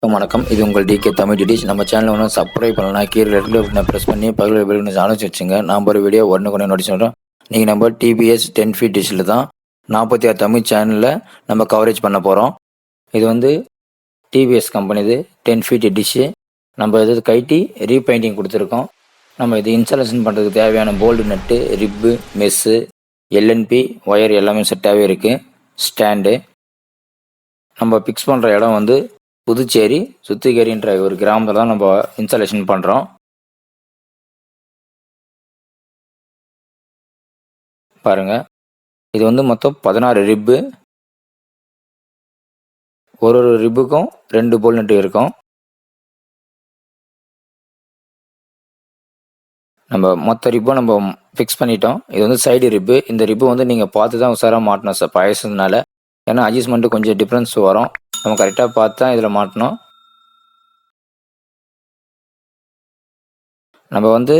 வணக்கம். இது உங்கள் டிகே தமிழ் டிடிஷ். நம்ம சேனலை ஒன்றும் சப்ஸ்கிரைப் பண்ணலாம். கீழே ரெட் பட்டனை ப்ரெஸ் பண்ணி பக்கத்தில் பெல் பட்டனை அனுப்பிச்சு வச்சுங்க. நான் ஒரு வீடியோ உடனுக்குடனே நோட்டீஸ் பண்ணுறோம். நீங்கள் நம்ம டிபிஎஸ் 10 ஃபீட் டிஷ்ஷில் தான் 46 தமிழ் சேனலில் நம்ம கவரேஜ் பண்ண போகிறோம். இது வந்து டிபிஎஸ் கம்பெனி, இது 10 ஃபீட் டிஷ்ஷு. நம்ம இது கைட்டி ரீபெயிண்டிங் கொடுத்துருக்கோம். நம்ம இது இன்ஸ்டாலேஷன் பண்ணுறதுக்கு தேவையான போல்டு நட்டு, ரிப்பு, மெஸ்ஸு, எல்என்பி ஒயர் எல்லாமே செட்டாகவே இருக்குது. ஸ்டாண்டு நம்ம ஃபிக்ஸ் பண்ணுற இடம் வந்து புதுச்சேரி சுத்திகரின்ற ஒரு கிராமத்தில் தான் நம்ம இன்ஸ்டாலேஷன் பண்ணுறோம். பாருங்கள், இது வந்து மொத்தம் 16 ரிப்பு. ஒரு ரிப்புக்கும் 2 போல் நட்டு இருக்கும். நம்ம மொத்த ரிப்பும் நம்ம ஃபிக்ஸ் பண்ணிட்டோம். இது வந்து சைடு ரிப்பு. இந்த ரிப்பு வந்து நீங்கள் பார்த்து தான் உசாராக மாட்டணும் சார், பழசுனால. ஏன்னா அட்ஜஸ்ட்மெண்ட்டு கொஞ்சம் டிஃப்ரென்ஸ் வரும். நம்ம கரெக்டாக பார்த்து தான் இதில் மாட்டணும். நம்ம வந்து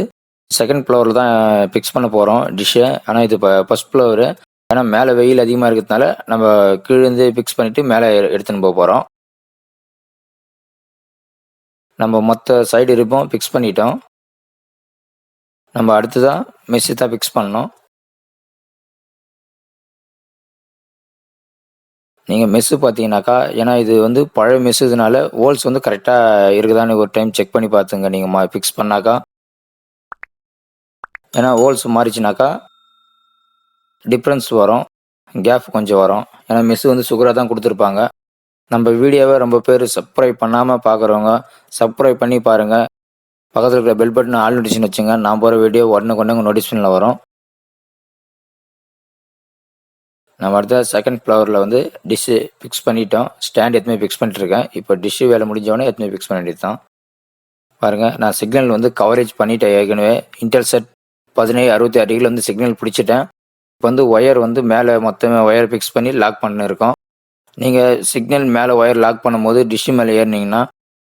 செகண்ட் ஃப்ளோரில் தான் ஃபிக்ஸ் பண்ண போகிறோம் டிஷ்ஷை. ஆனால் இது இப்போ ஃபஸ்ட் ஃப்ளோரு. ஏன்னா மேலே வெயில் அதிகமாக இருக்கிறதுனால நம்ம கீழேருந்து ஃபிக்ஸ் பண்ணிவிட்டு மேலே எடுத்துன்னு போகிறோம். நம்ம மொத்த சைடு ரிப்பும் ஃபிக்ஸ் பண்ணிட்டோம். நம்ம அடுத்ததான் மெஸ்ஸு தான் ஃபிக்ஸ் பண்ணணும். நீங்கள் மெஸ்ஸு பார்த்தீங்கன்னாக்கா, ஏன்னா இது வந்து பழைய மெஸ்ஸுனால ஹோல்ஸ் வந்து கரெக்டாக இருக்குதான்னு ஒரு டைம் செக் பண்ணி பார்த்துங்க. நீங்கள் ஃபிக்ஸ் பண்ணாக்கா, ஏன்னா ஹோல்ஸ் மாறிச்சுனாக்கா டிஃப்ரென்ஸ் வரும், கேப் கொஞ்சம் வரும். ஏன்னா மெஸ்ஸு வந்து சுகராக தான் கொடுத்துருப்பாங்க. நம்ம வீடியோவை ரொம்ப பேர் சப்ஸ்கிரைப் பண்ணாமல் பார்க்குறவங்க சப்ஸ்கிரைப் பண்ணி பாருங்கள். பக்கத்தில் இருக்கிற பெல் பட்டன் ஆல் நோட்டிஃபிகேஷன் வச்சுங்க. நான் போகிற வீடியோ உடனுக்குடனே உங்கள் நோட்டிஃபிகேஷனில் வரும். நம்ம அடுத்த செகண்ட் ஃப்ளோரில் வந்து டிஷ்ஷு ஃபிக்ஸ் பண்ணிட்டோம். ஸ்டாண்ட் எதுவுமே ஃபிக்ஸ் பண்ணிட்டுருக்கேன். இப்போ டிஷ்ஷு வேலை முடிஞ்சவொடனே எதுவுமே ஃபிக்ஸ் பண்ண வேண்டியது தான். பாருங்கள், நான் சிக்னல் வந்து கவரேஜ் பண்ணிட்டேன் ஏற்கனவே. இன்டர்செட் 1766 டிகிரியில் வந்து சிக்னல் பிடிச்சிட்டேன். இப்போ வந்து ஒயர் வந்து மேலே மொத்தமே ஒயர் ஃபிக்ஸ் பண்ணி லாக் பண்ணிருக்கோம். நீங்கள் சிக்னல் மேலே ஒயர் லாக் பண்ணும்போது டிஷ்ஷு மேலே ஏறினீங்கன்னா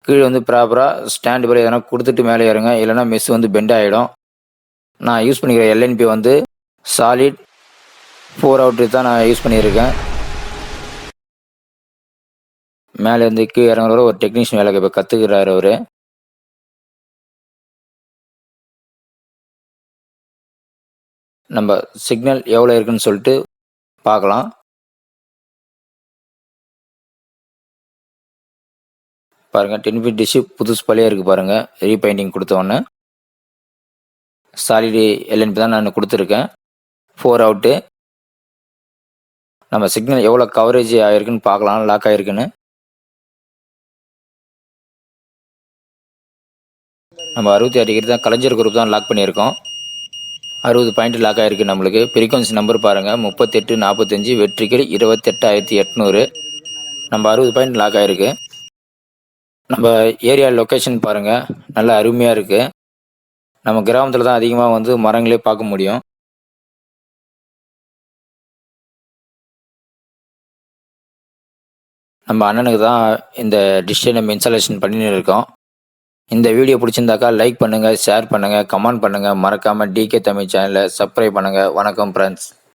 கீழே வந்து ப்ராப்பராக ஸ்டாண்டு போல் எதனா கொடுத்துட்டு மேலே ஏறுங்க, இல்லைனா மெஸ் வந்து பெண்ட் ஆகிடும். நான் யூஸ் பண்ணிக்கிற எல்என்பி வந்து சாலிட் 4 அவுட் தான் நான் யூஸ் பண்ணியிருக்கேன். மேலே இருந்து கீழே இறங்குற ஒரு டெக்னீஷியன் வேலை இப்போ கற்றுக்கிறாரு அவர். நம்ம சிக்னல் எவ்வளோ இருக்குன்னு சொல்லிட்டு பார்க்கலாம். பாருங்கள், 10 ஃபீட் டிஷ்ஷு புதுசு பழைய இருக்குது பாருங்கள். ரீபெயிண்டிங் கொடுத்தோன்னே சாலிட் எல்என்பி தான் நான் கொடுத்துருக்கேன். 4 அவுட்டு. நம்ம சிக்னல் எவ்வளோ கவரேஜ் ஆகிருக்குன்னு பார்க்கலாம், லாக் ஆகிருக்குன்னு. நம்ம 66 டிகிரி தான் கலைஞர் குரூப் தான் லாக் பண்ணியிருக்கோம். 60 பாயிண்ட் லாக் ஆகிருக்கு நம்மளுக்கு. ஃப்ரீக்வன்சி நம்பர் பாருங்கள், 3845 வெற்றிகள் 28,800. நம்ம 60 பாயிண்ட் லாக் ஆகிருக்கு. நம்ம ஏரியா லொக்கேஷன் பாருங்கள், நல்லா அருமையாக இருக்குது. நம்ம கிராமத்தில் தான் அதிகமாக வந்து மரங்களே பார்க்க முடியும். நம்ம அண்ணனுக்கு தான் இந்த டிஷ்ஷை நம்ம இன்ஸ்டாலேஷன் பண்ணின்னு இருக்கோம். இந்த வீடியோ பிடிச்சிருந்தாக்கா லைக் பண்ணுங்கள், ஷேர் பண்ணுங்கள், கமெண்ட் பண்ணுங்கள். மறக்காமல் டிகே தமிழ் சேனலை சப்ஸ்கிரைப் பண்ணுங்கள். வணக்கம் ஃப்ரெண்ட்ஸ்.